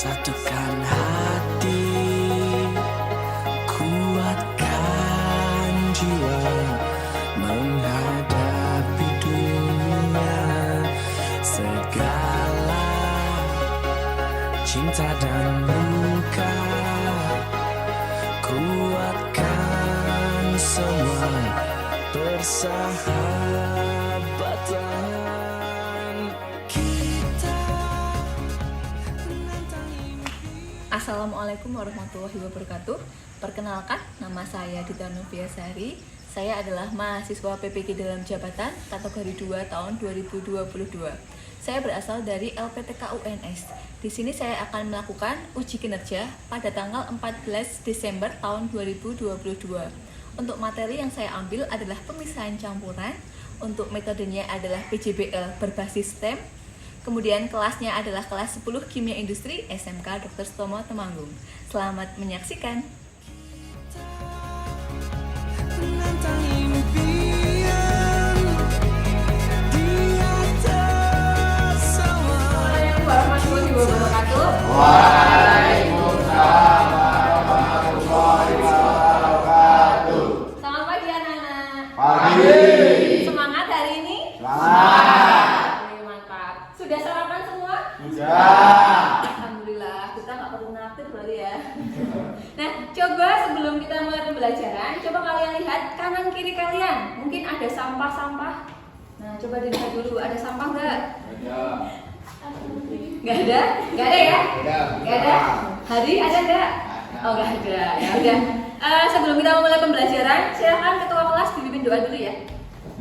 Satukan hati, kuatkan jiwa menghadapi dunia. Segala cinta dan luka, kuatkan semua persahabatan kita. Assalamualaikum warahmatullahi wabarakatuh. Perkenalkan, nama saya Dita Noviasari. Saya adalah mahasiswa PPG dalam jabatan kategori 2 tahun 2022. Saya berasal dari LPTK UNS. Di sini saya akan melakukan uji kinerja pada tanggal 14 Desember tahun 2022. Untuk materi yang saya ambil adalah pemisahan campuran. Untuk metodenya adalah PJBL berbasis STEM. Kemudian kelasnya adalah kelas 10 Kimia Industri SMK Dr. Sutomo Temanggung. Selamat menyaksikan. Menantang impian di atas sawah. Assalamualaikum warahmatullahi wabarakatuh. Waalaikumsalam warahmatullahi wabarakatuh. Selamat pagi anak-anak. Pagi. Semangat hari ini? Semangat. Oke, mantap. Sudah sarapan semua? Sudah. Alhamdulillah, kita nggak perlu naktir berarti ya. Nah, coba sebelum kita mulai pembelajaran, coba kalian lihat kanan kiri kalian. Mungkin ada sampah-sampah. Nah, coba dilihat dulu, ada sampah nggak? Nggak ada? Nggak ada ya? Nggak ada? Hari ada nggak? Oh, nggak ada. Ya udah. Sebelum kita mulai pembelajaran, silakan ketua kelas dipimpin doa dulu ya.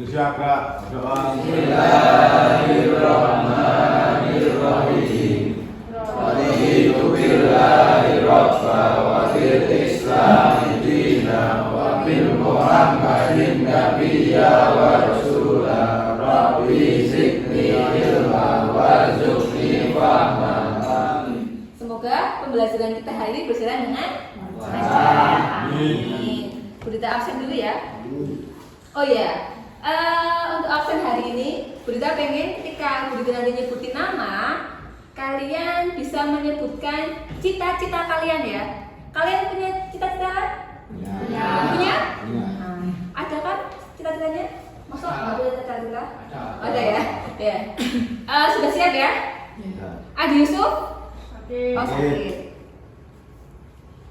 Siapa? Doa. Bismillahirrahmanirrahim. Raditu billahi rabba wa bil islami dina wa bil muhammadin nabiyya wa rasula. Rabbi zidni ilma warzuqni fahma. Semoga pembelajaran kita hari ini berjalan dengan lancar. Amin. Berita absen dulu ya. Oh ya, untuk absen hari ini, Budita pengen ketika Budita nanti nyebutin nama, kalian bisa menyebutkan cita-cita kalian ya. Kalian punya cita-cita kan? Ya. Punya? Ada kan cita-citanya? Masa nggak punya cita-cita? Ada ya? Ya. Sudah siap ya? Adi Yusuf? Oh, sakit.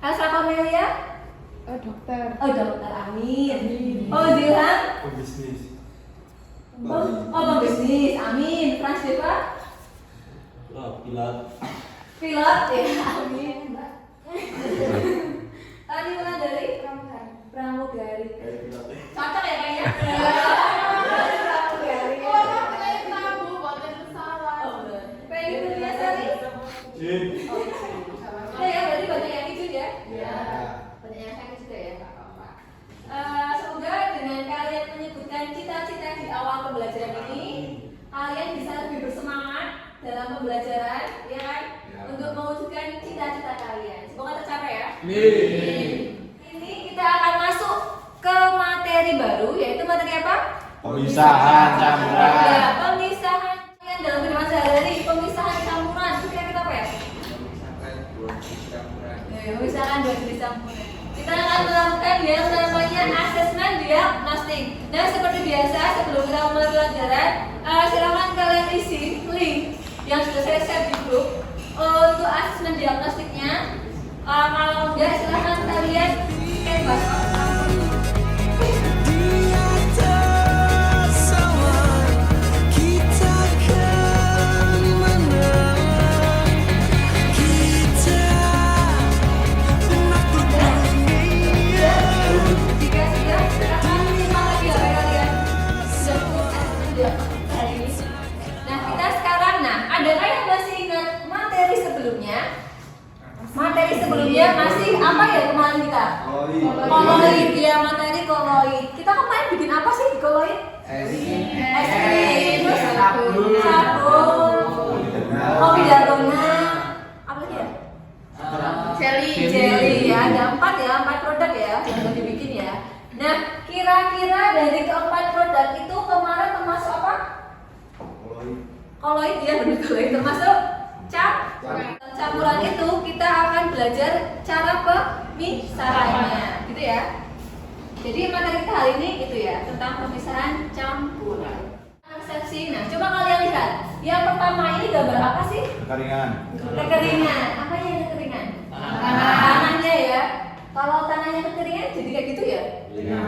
Elsa Cornelia? Dokter. Oh, dokter. Amin. Oh, Zilham? Pebisnis. Oh, pebisnis. Amin. Frans Deva? Pilot. Pilot. Ya, amin. Tadi mulai dari pramugari. Cocok ya kayaknya? Pramugari. Oh, benar. Pengen kuliah Sari? Oh ya, berarti banyak yang ikut ya? Banyak yang sakit juga ya, Kak Pak. Semoga dengan kalian menyebutkan cita-cita di awal pembelajaran ini, kalian bisa lebih bersemangat dalam pembelajaran, ya kan? Untuk mewujudkan cita-cita kalian. Semoga tercapai ya. Ini kita akan masuk ke materi baru, yaitu materi apa? Pemisahan campuran. Ya, pemisahan kalian dalam kehidupan sehari-hari. Pemisahan campuran, itu kira-kira apa ya? Pemisahan dua jenis campuran. Kita akan melakukan yang namanya asesmen diagnostik. Nah, seperti biasa sebelum kita mulai pelajaran, silakan kalian isi link yang sudah saya share di grup untuk asesmen diagnostiknya. Kalau enggak, silakan kalian bebas. Di atas sawah kita akan menang. Kita menaklukkan dunia. Jika sudah, silakan simak lagi HP kalian. Sudah cukup asesmen diagnostik hari ini. Nah, kita sekarang, adakah yang masih ingat materi sebelumnya? Materi sebelumnya masih apa ya kemarin kita? Koloid ya, materi koloid. Kita kemarin bikin apa sih di koloid? Es krim, terus sabun, kopi dalgona, apa lagi ya? Jelly ya, ada 4 produk ya yang udah dibikin ya. Nah, kira-kira dari keempat produk itu kemarin termasuk apa? Koloid ya, benar koloid termasuk cap campuran itu kita akan belajar cara pemisahannya, gitu ya. Jadi materi kita hari ini itu ya tentang pemisahan campuran. Persepsi. Nah, coba kalian lihat. Yang pertama ini gambar apa sih? Kekeringan. Kekeringan. Apa yang kekeringan? Tanahnya ya. Kalau tanahnya kekeringan jadi kayak gitu ya. Iya.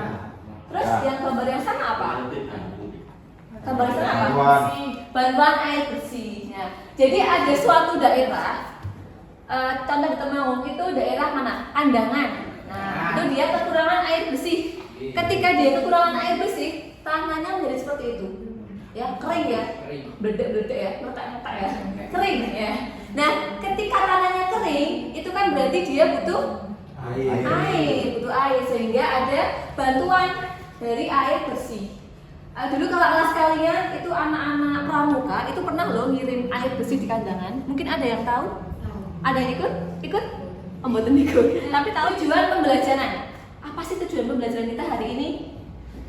Terus Ya. yang gambar yang sana apa? Gambar yang sana apa? Bantuan. Bantuan air bersih. Nah, jadi ada suatu daerah. Contoh di Temanggung itu daerah mana? Andangan. Nah, itu dia kekurangan air bersih. Ketika dia kekurangan air bersih, tanahnya menjadi seperti itu. Ya, kering ya. Bledek-bledek ya, meletak-meletak ya. Kering ya. Nah, ketika tanahnya kering, itu kan berarti dia butuh air, butuh air, sehingga ada bantuan dari air bersih. Dulu kalau kelas kalian itu anak-anak pramuka itu pernah loh ngirim air bersih di kandangan. Mungkin ada yang tahu? Ada yang ikut? Ikut? Mboten ikut. Tapi tahu tujuan pembelajaran. Apa sih tujuan pembelajaran kita hari ini?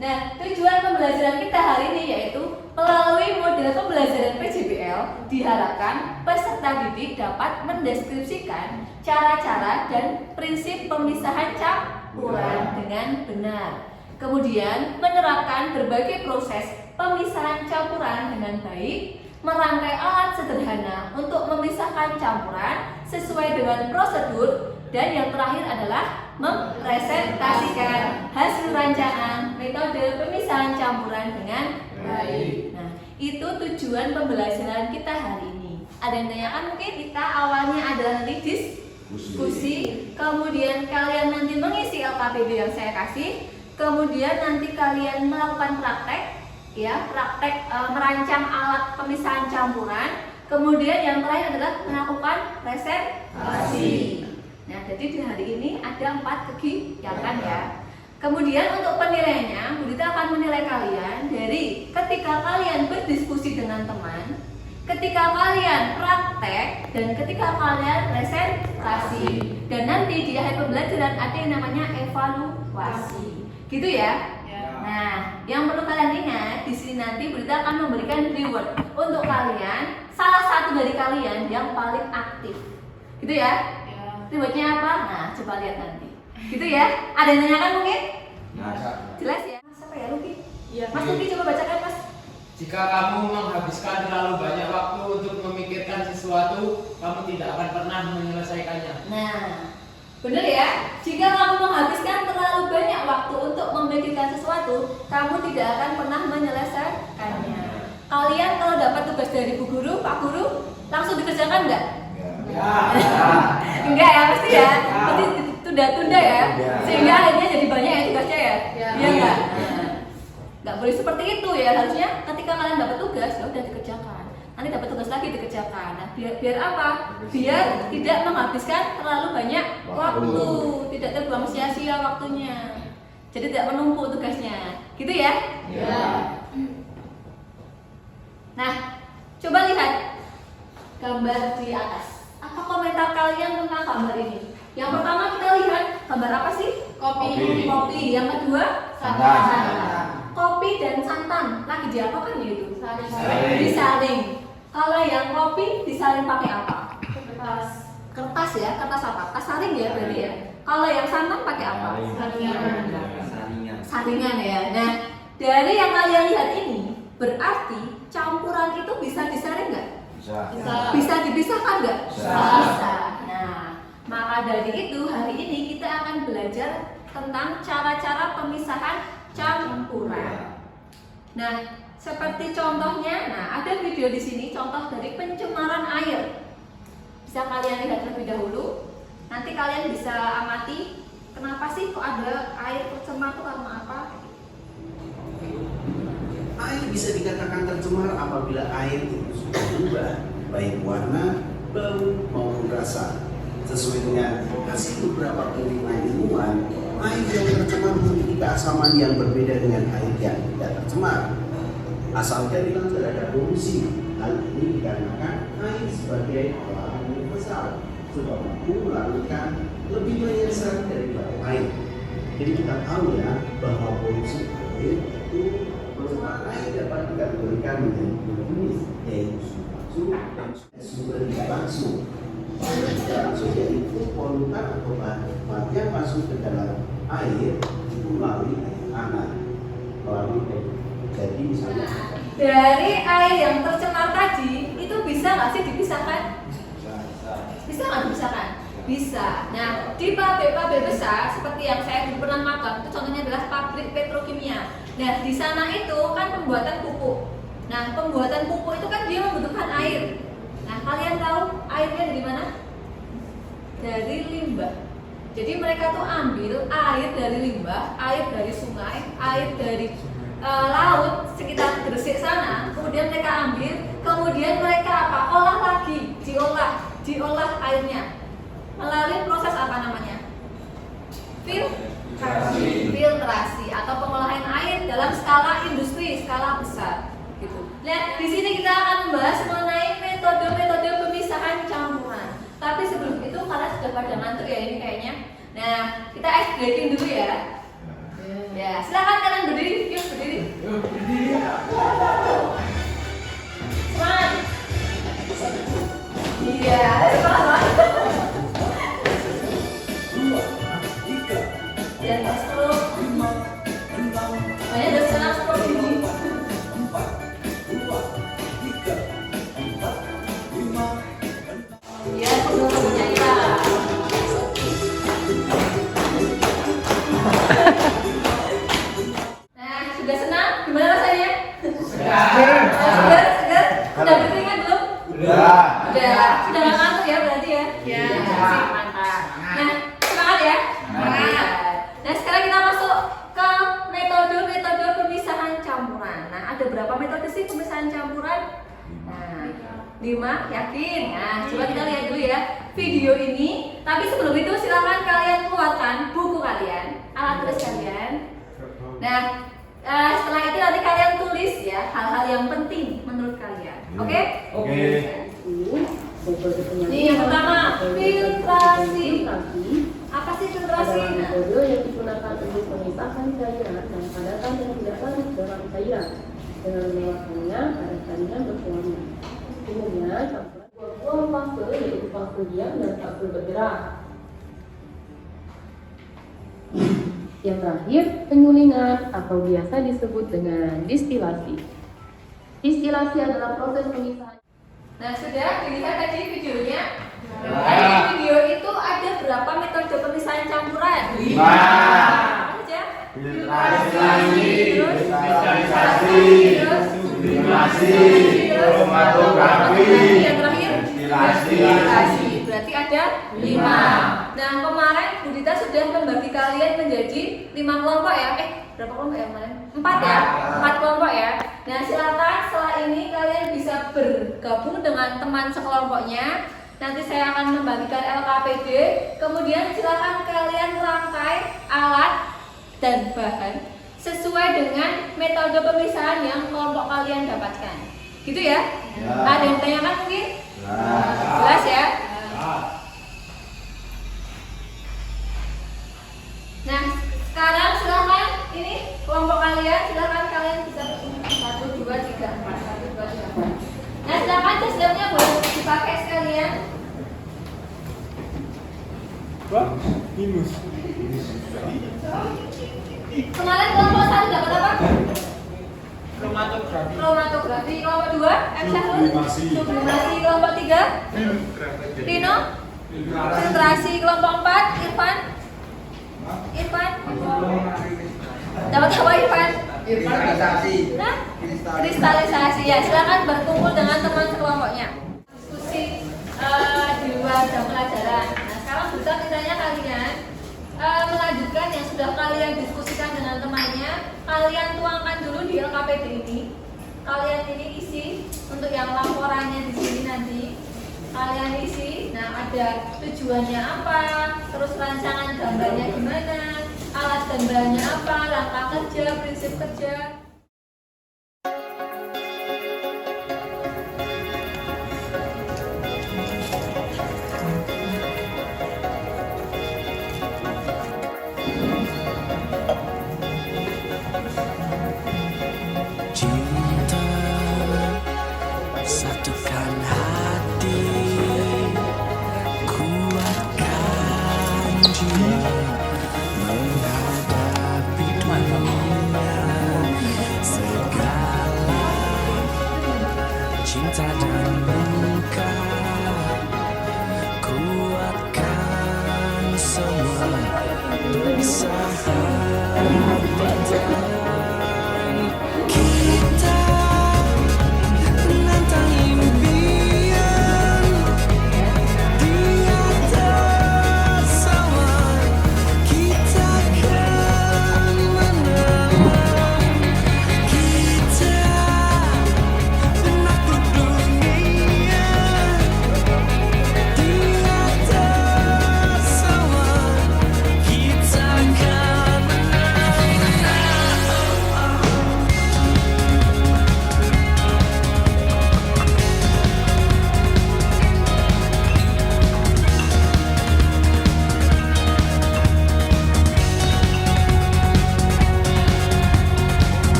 Nah, tujuan pembelajaran kita hari ini yaitu melalui model pembelajaran PJBL diharapkan peserta didik dapat mendeskripsikan cara-cara dan prinsip pemisahan campuran dengan benar. Kemudian menerapkan berbagai proses pemisahan campuran dengan baik, merangkai alat sederhana untuk memisahkan campuran sesuai dengan prosedur, dan yang terakhir adalah mempresentasikan hasil rancangan metode pemisahan campuran dengan baik. Nah, itu tujuan pembelajaran kita hari ini. Ada yang tanyakan mungkin? Kita awalnya adalah nanti diskusi, kemudian kalian nanti mengisi LKPD yang saya kasih, kemudian nanti kalian melakukan praktek, ya, praktek merancang alat pemisahan campuran, kemudian yang terakhir adalah melakukan presentasi. Nah, jadi di hari ini ada 4 kegiatan ya. Kemudian untuk penilaiannya, Bu Dita akan menilai kalian dari ketika kalian berdiskusi dengan teman, ketika kalian praktek, dan ketika kalian presentasi. Dan nanti di akhir pembelajaran ada yang namanya evaluasi. Gitu ya? Nah, yang perlu kalian ingat, di sini nanti Bu Dita akan memberikan reward untuk kalian, salah satu dari kalian yang paling aktif. Gitu ya? Rewardnya apa? Nah, coba lihat nanti. Gitu ya? Ada yang nanyakan mungkin? Jelas ya? Mas apa ya, Luki? Iya. Mas Luki coba bacakan, Mas. Jika kamu menghabiskan terlalu banyak waktu untuk memikirkan sesuatu, kamu tidak akan pernah menyelesaikannya. Nah, benar ya? Jika kamu menghabiskan terlalu banyak waktu untuk memikirkan sesuatu, kamu tidak akan pernah menyelesaikannya. Kalian kalau dapat tugas dari Bu Guru, Pak Guru, langsung dikerjakan enggak? Enggak ya, pasti ya. Pasti tunda-tunda ya. Sehingga akhirnya jadi banyak ya tugasnya ya. Iya enggak? Enggak boleh seperti itu ya. Harusnya ketika kalian dapat tugas, ya udah dikerjakan. Nanti dapat tugas lagi dikerjakan. Nah, biar apa? Biar tidak menghabiskan terlalu banyak waktu, tidak terbuang sia-sia waktunya. Jadi tidak menumpuk tugasnya. Gitu ya? Iya. Nah, coba lihat gambar di atas. Apa komentar kalian tentang gambar ini? Yang pertama kita lihat gambar apa sih? Kopi. Kopi. Yang kedua Santan. Kopi dan santan lagi diapakan ya itu? Saring. Disaring. Kalau yang kopi disaring pakai apa? Kertas. Kertas ya. Kertas apa? Kertas saring ya berarti ya. Kalau yang santan pakai apa? Saringan ya. Nah, dari yang kalian lihat ini berarti campuran itu bisa disaring nggak? Bisa dipisahkan nggak? Bisa. Nah, maka dari itu hari ini kita akan belajar tentang cara-cara pemisahan campuran. Nah, seperti contohnya, nah ada video di sini contoh dari pencemaran air. Bisa kalian lihat terlebih dahulu. Nanti kalian bisa amati kenapa sih kok ada air tercemar itu karena apa? Air bisa dikatakan tercemar apabila air itu sudah berubah, baik warna, bau, maupun rasa. Sesuai dengan hasil beberapa penelitian ilmuwan, air yang tercemar memiliki keasaman yang berbeda dengan air yang tidak tercemar. Asalnya bilang terhadap polusi. Hal ini dikarenakan air sebagai olahan universal, sebab mampu melarutkan lebih banyak serat daripada air. Jadi kita tahu ya bahwa polusi air itu pencemaran air dapat dikategorikan menjadi dua jenis, yaitu sumber langsung dan sumber tidak langsung. Maksudnya itu polutan atau bahan yang masuk ke dalam air itu melalui air hangat, melalui air. Jadi misalnya Dari air yang tercemar tadi itu bisa nggak sih dipisahkan? Bisa nggak dipisahkan? Bisa. Nah, di pabrik-pabrik besar seperti yang saya dulu pernah magang, itu contohnya adalah pabrik petrokimia. Nah, di sana itu kan pembuatan pupuk. Nah, pembuatan pupuk itu kan dia membutuhkan air. Nah, kalian tahu airnya dari mana? Dari limbah. Jadi mereka tuh ambil air dari limbah, air dari sungai, air dari laut sekitar Gresik sana, kemudian mereka ambil, kemudian mereka apa? Olah lagi, diolah airnya melalui proses apa namanya? Filtrasi atau pengolahan air dalam skala industri, skala besar gitu. Nah, di sini kita akan membahas mengenai metode-metode pemisahan campuran. Tapi sebelum itu karena sudah pada ngantuk ya ini kayaknya. Nah, kita ice breaking dulu ya. Ya, silakan kalian berdiri, yuk berdiri. Semangat. Iya, semangat. Dan terus banyak dari sana 10 biji. Ya, sudah punya ya. Nah, sudah senang? Gimana rasanya? Segar. Udah berkeringat belum? Udah. Sudah nggak ngantuk ya berarti ya? Iya. Mantap. Nah, semangat ya? Semangat. Nah, sekarang kita masuk ke metode-metode pemisahan campuran. Nah, ada berapa metode sih pemisahan campuran? Nah, 5, yakin? Nah, coba kita lihat dulu ya video ini. Tapi sebelum itu silakan kalian keluarkan buku kalian, alat tulis kalian. Nah, setelah itu nanti kalian tulis ya hal-hal yang penting menurut kalian. Oke? Oke. Ini yang pertama, filtrasi. Apa sih filtrasi? Nah, Metode yang digunakan untuk memisahkan cairan dan padatan yang tidak larut dalam cairan dengan melewatkannya pada jaringan berwarna. Umumnya campuran dua buah fase yaitu fase diam dan fase bergerak. Yang terakhir, penyulingan atau biasa disebut dengan distilasi. Distilasi adalah proses pemisahan. nah sudah dilihat tadi videonya. Di video itu ada berapa metode pemisahan campuran? 5. Apa aja? Filtrasi, Terus? kristalisasi, Terus? sublimasi, Terus? kromatografi, Yang terakhir? destilasi. Berarti ada 5. Nah, kemarin Bu Dita sudah membagi kalian menjadi 5 kelompok ya. Berapa kelompok ya kemarin? 4 ya? 4 kelompok ya. Nah, silakan setelah ini kalian bisa bergabung dengan teman sekelompoknya. Nanti saya akan membagikan LKPD. Kemudian silakan kalian rangkai alat dan bahan sesuai dengan metode pemisahan yang kelompok kalian dapatkan. Gitu ya? Ya. Ada yang tanyakan mungkin? Jelas ya? Nah, sekarang silakan ini kelompok kalian, silakan kalian bisa 1, 2, 3, 4, 1, 2, 3, 4. Nah, silakan dasarnya boleh dipakai sekalian. Minus. Kemarin kelompok 1 dapat apa? Kromatografi. Kromatografi. Kelompok 2 Sublimasi. Sublimasi. Kelompok 3 Rino. Filtrasi. Kelompok 4 Irfan. Dapat apa Irfan? Nah, kristalisasi ya. Silakan berkumpul dengan teman sekelompoknya. Diskusi di luar jam pelajaran. Nah, sekarang bisa misalnya kalian melanjutkan yang sudah kalian diskusikan dengan temannya. Kalian tuangkan dulu di LKPD ini. Kalian ini isi untuk yang laporannya di sini nanti. Kalian isi. Nah, ada tujuannya apa, terus rancangan gambarnya gimana, alat gambarnya apa, langkah kerja, prinsip kerja. Cinta satukan hati ku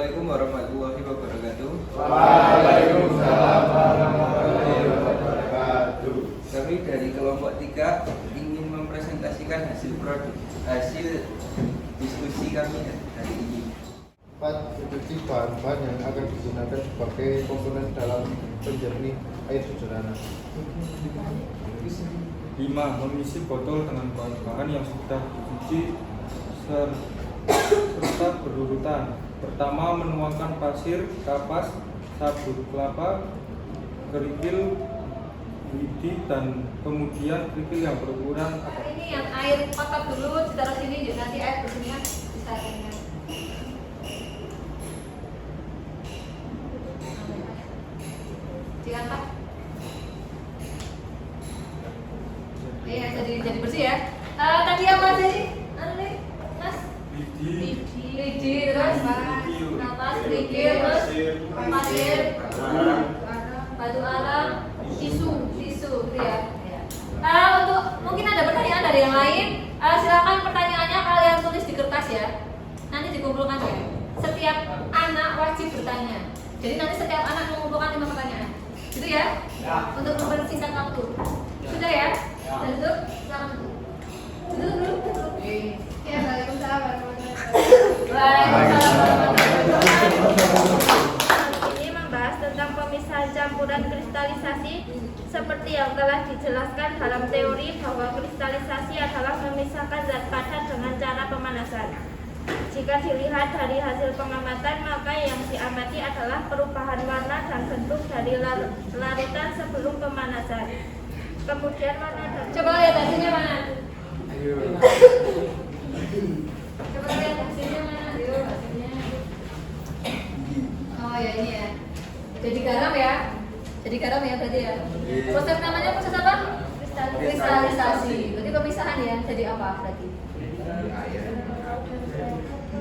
Assalamualaikum warahmatullahi wabarakatuh. Waalaikumsalam warahmatullahi wabarakatuh. Kami dari kelompok 3 ingin mempresentasikan hasil diskusi kami hari ini. 4. Deteksi bahan-bahan yang akan digunakan sebagai komponen dalam penjernih air sederhana. 5. Mengisi botol dengan bahan-bahan yang sudah dicuci serta berurutan. Pertama, menuangkan pasir, kapas, sabun kelapa, kerikil, lidi, dan kemudian kerikil yang berukuran Ini yang air kotak dulu, ditaruh sini, nanti air bersihnya bisa ini. Diangkat. Iya, jadi bersih ya. Tadi apa sih? Mas? Lidi, terus napas, kerikil, terus pasir, batu alam, tisu, gitu ya. Untuk mungkin ada pertanyaan dari yang lain, silakan pertanyaannya kalian tulis di kertas ya. Nanti dikumpulkan ya. Setiap anak wajib bertanya. Jadi nanti setiap anak mengumpulkan 5 pertanyaan. Gitu ya? Untuk mempersingkat waktu. Sudah ya? Dan itu silakan duduk dulu. Ya, Waalaikumsalam warahmatullahi Waalaikumsalam. Ini membahas tentang pemisahan campuran kristalisasi seperti yang telah dijelaskan dalam teori bahwa kristalisasi adalah memisahkan zat padat dengan cara pemanasan. Jika dilihat dari hasil pengamatan, maka yang diamati adalah perubahan warna dan bentuk dari larutan sebelum pemanasan. Kemudian warna dan Coba lihat hasilnya mana? Coba lihat hasilnya mana? Ayo, hasilnya. Oh ya ini ya. Jadi garam ya. Jadi garam ya berarti ya. Proses namanya proses apa? Kristalisasi. Berarti pemisahan ya. Jadi apa berarti?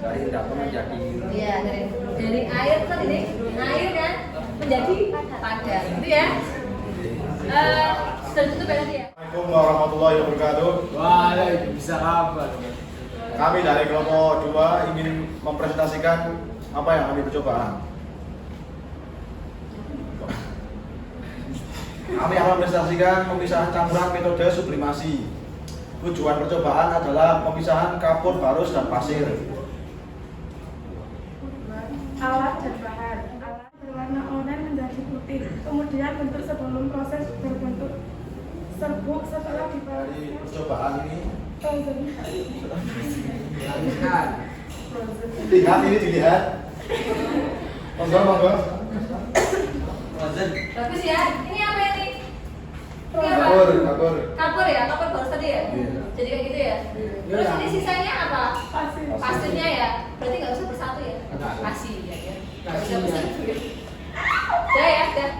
Dari dapat menjadi Iya, dari air kan ini. Air kan menjadi padat. Gitu ya. Sudah tutup ya tadi ya. Assalamualaikum warahmatullahi wabarakatuh. Waalaikumsalam. Kami dari kelompok 2 ingin mempresentasikan apa yang kami percobaan. Kami akan mempresentasikan pemisahan campuran metode sublimasi. Tujuan percobaan adalah pemisahan kapur, barus, dan pasir. alat dan bahan. Alat berwarna oranye menjadi putih. Kemudian bentuk sebelum proses berbentuk serbuk setelah dibawa. Dari percobaan ini, lihat ini dilihat. Monggo. Bagus ya. Ini apa ini? Ini apa? Kapur. Kapur ya, kapur baru tadi ya. Jadi kayak gitu ya. Terus ini sisanya apa? Pasir. Pasirnya ya. Berarti nggak usah bersatu ya. Pasir ya. Nggak usah bersatu. Udah ya, udah.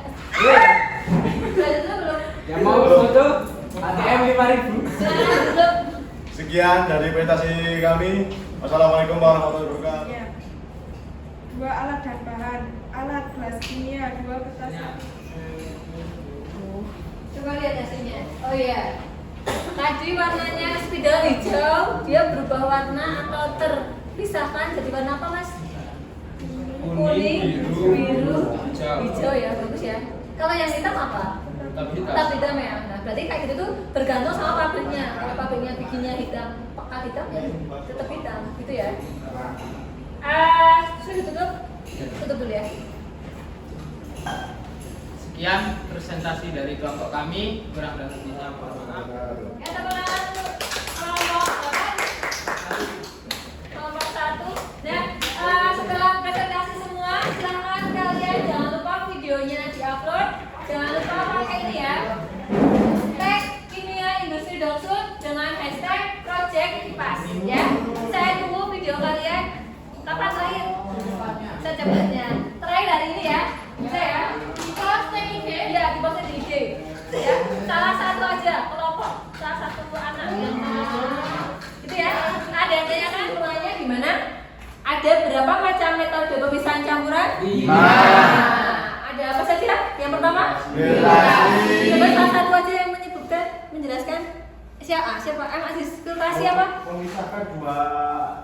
Udah itu belum. Yang mau foto ATM 5.000. Silakan dulu. Sekian dari presentasi kami. Wassalamualaikum warahmatullahi wabarakatuh. Ya. 2 alat dan bahan. Alat gelas kimia, 2 kertas. Coba lihat hasilnya. Oh iya. Tadi warnanya spidol hijau, dia berubah warna atau terpisahkan jadi warna apa mas? Kuning, biru, hijau ya, bagus ya. Kalau yang hitam apa? Tetap hitam ya. Nah, berarti kayak gitu tuh bergantung sama pabriknya. Kalau pabriknya bikinnya hitam, pekat hitam ya tetap hitam, gitu ya. Sudah ditutup? Tutup dulu ya. Sekian presentasi dari kelompok kami. Kurang dan lebihnya mohon maaf. Tepuk tangan untuk kelompok 1. Dan setelah presentasi semua, silakan kalian jangan lupa videonya diupload. Jangan lupa pakai ini ya. Tag Kimia Industri Dongsud dengan hashtag Project Kipas ya. Saya tunggu video kalian. Kapan terakhir? Secepatnya. Terakhir hari ini ya. Bisa ya. Di post di IG. Ya, di post di IG. Ya. Salah satu aja kelompok, salah satu anak yang gitu ya. Ada yang tanyakan mulainya gimana? Ada berapa macam metode pemisahan campuran? 5. Ada apa saja? Yang pertama? Coba salah satu aja yang menyebutkan, menjelaskan. Siapa? Aziz filtrasi apa? Memisahkan dua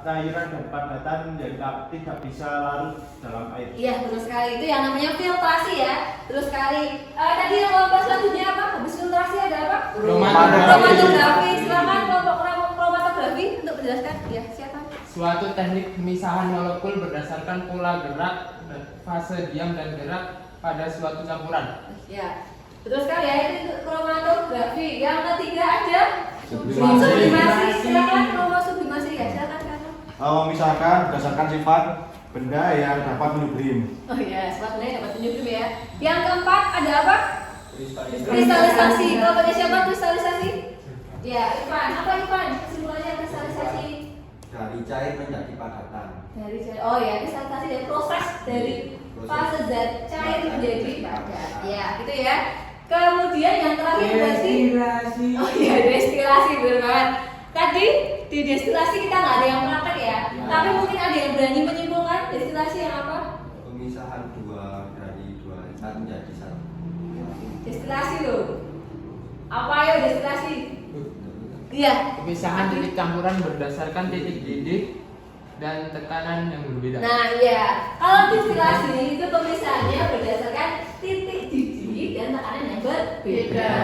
cairan dan padatan yang tidak bisa larut dalam air. Iya, betul sekali. Itu yang namanya filtrasi ya. Betul sekali. Tadi yang kelompok selanjutnya apa? Habis filtrasi ada apa? Kromatografi. Silakan kelompok kromatografi untuk menjelaskan. Ya, siapa? Suatu teknik pemisahan molekul berdasarkan pola gerak, fase diam dan gerak pada suatu campuran. Ya, betul sekali ya. Itu kromatografi. Yang ketiga ada Sublimasi. sublimasi. Silakan kelompok sublimasi ya. Silakan. Memisahkan berdasarkan sifat benda yang dapat menyublim. Oh iya, sifat benda yang dapat menyublim ya. Yang keempat ada apa? Kristalisasi. Kelompoknya siapa kristalisasi? Ya, Ivan. Apa Ivan? Kesimpulannya kristalisasi. Dari cair menjadi padatan. Dari cair. Oh ya, kristalisasi dari proses dari fase zat cair menjadi padat. Ya, gitu ya. Kemudian yang terakhir berarti oh iya, destilasi, benar banget. Tadi di destilasi kita nggak ada yang praktek ya, tapi mungkin ada yang berani menyimpulkan destilasi yang apa? Pemisahan dari dua zat menjadi satu. Destilasi loh. Apa ya destilasi? Iya. Pemisahan titik campuran berdasarkan titik didih dan tekanan yang berbeda. Nah iya, kalau destilasi itu pemisahannya berdasarkan titik didih dan tekanan yang berbeda.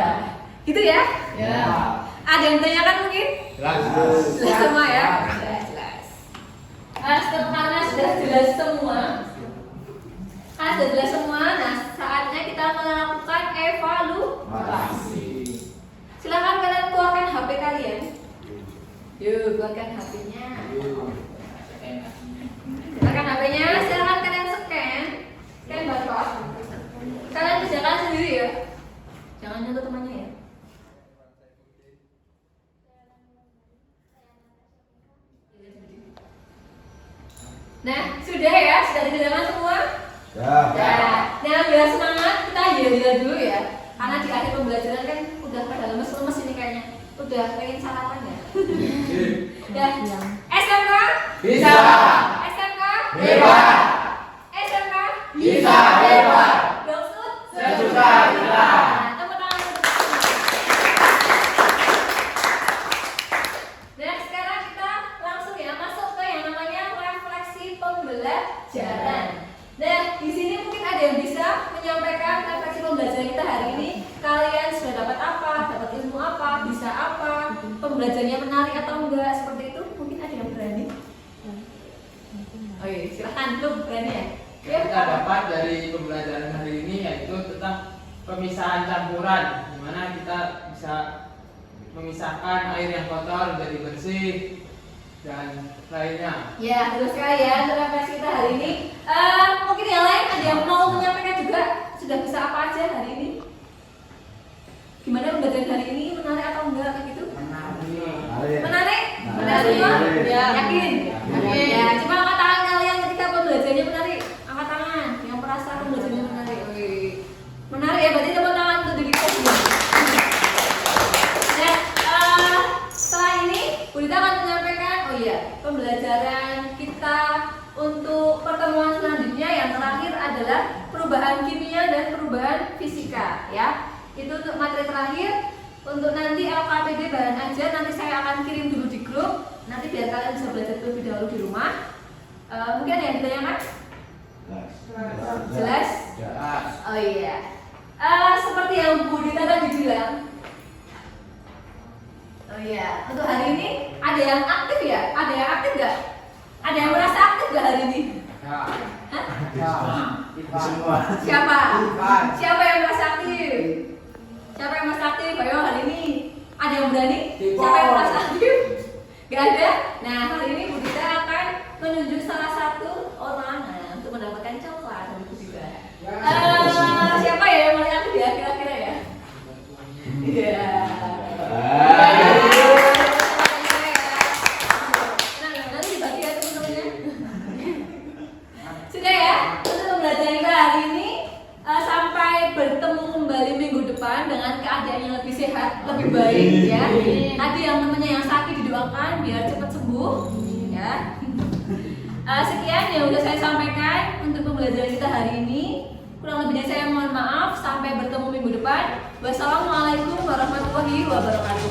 Gitu ya? Ya. Ada yang tanyakan mungkin? Jelas. Jelas semua ya? Jelas. Karena sudah jelas semua. Nah saatnya kita melakukan evaluasi. Silakan kalian keluarkan HP kalian. Yuk, keluarkan HP-nya. Silakan HP-nya, silakan kalian scan barcode. Kalian kerjakan sendiri ya. Jangan nyentuh temannya ya. Nah, sudah ya, sudah dikerjakan semua? Nah, biar semangat, kita yel-yel dulu ya. Karena di akhir pembelajaran kan udah pada lemes-lemes ini kayaknya. Udah pengen sarapan ya. Ya. SMK? Bisa. SMK? Hebat. SMK? Bisa, hebat. Doksud? Sejuta kita. Tepuk tangan. Nah, sekarang kita langsung ya masuk ke yang namanya refleksi pembelajaran. Nah, di sini mungkin ada yang bisa menyampaikan refleksi pembelajaran kita hari ini. Kalian sudah dapat apa? Dapat ilmu apa? Bisa apa? Pembelajarannya menarik atau enggak? Seperti itu. Mungkin ada yang berani. Oh iya, silahkan lu berani ya. Yang kita dapat dari pembelajaran hari ini yaitu tentang pemisahan campuran, di mana kita bisa memisahkan air yang kotor menjadi bersih dan lainnya. Ya, betul sekali ya. Untuk refleksi kita hari ini. Mungkin yang lain ada yang mau menyampaikan juga. Sudah bisa apa aja hari ini? Gimana pembelajaran hari ini? Menarik atau enggak kayak gitu? Menarik? Menarik semua? Ya, yakin? Yakin. Ya, coba angkat tangan kalian ketika pembelajarannya menarik. Angkat tangan yang merasa pembelajarannya menarik. Wih. Menarik ya, berarti tepuk tangan untuk diri kita sendiri. Nah, setelah ini Bu Dita akan menyampaikan pembelajaran kita untuk pertemuan selanjutnya yang terakhir adalah perubahan kimia dan perubahan fisika ya. Itu untuk materi terakhir. Untuk nanti LKPD bahan ajar nanti saya akan kirim dulu di grup. Nanti biar kalian bisa belajar terlebih dahulu di rumah. Mungkin ada yang ditanyakan? Jelas? Oh iya. Seperti yang Bu Dita tadi bilang. Oh iya. Untuk hari ini ada yang aktif ya? Ada yang aktif nggak? Ada yang merasa aktif nggak hari ini? Hah? Semua. Siapa? Siapa yang merasa aktif? Siapa yang merasa aktif? Ayo hari ini ada yang berani? Siapa yang merasa aktif? Gak ada? Nah hari ini Bu Dita akan menunjuk salah satu orang untuk mendapatkan coklat dari Bu Dita. Siapa ya yang paling aktif ya kira-kira ya? Iya. Nanti dibagi ya teman-temannya. Sudah ya, untuk pembelajaran kita hari ini sampai bertemu kembali minggu depan dengan keadaan yang lebih sehat, lebih baik ya. Tadi yang temannya yang sakit didoakan biar cepat sembuh ya. Sekian yang udah saya sampaikan untuk pembelajaran kita hari ini. Kurang lebihnya saya mohon maaf. Sampai bertemu minggu depan. Wassalamualaikum warahmatullahi wabarakatuh.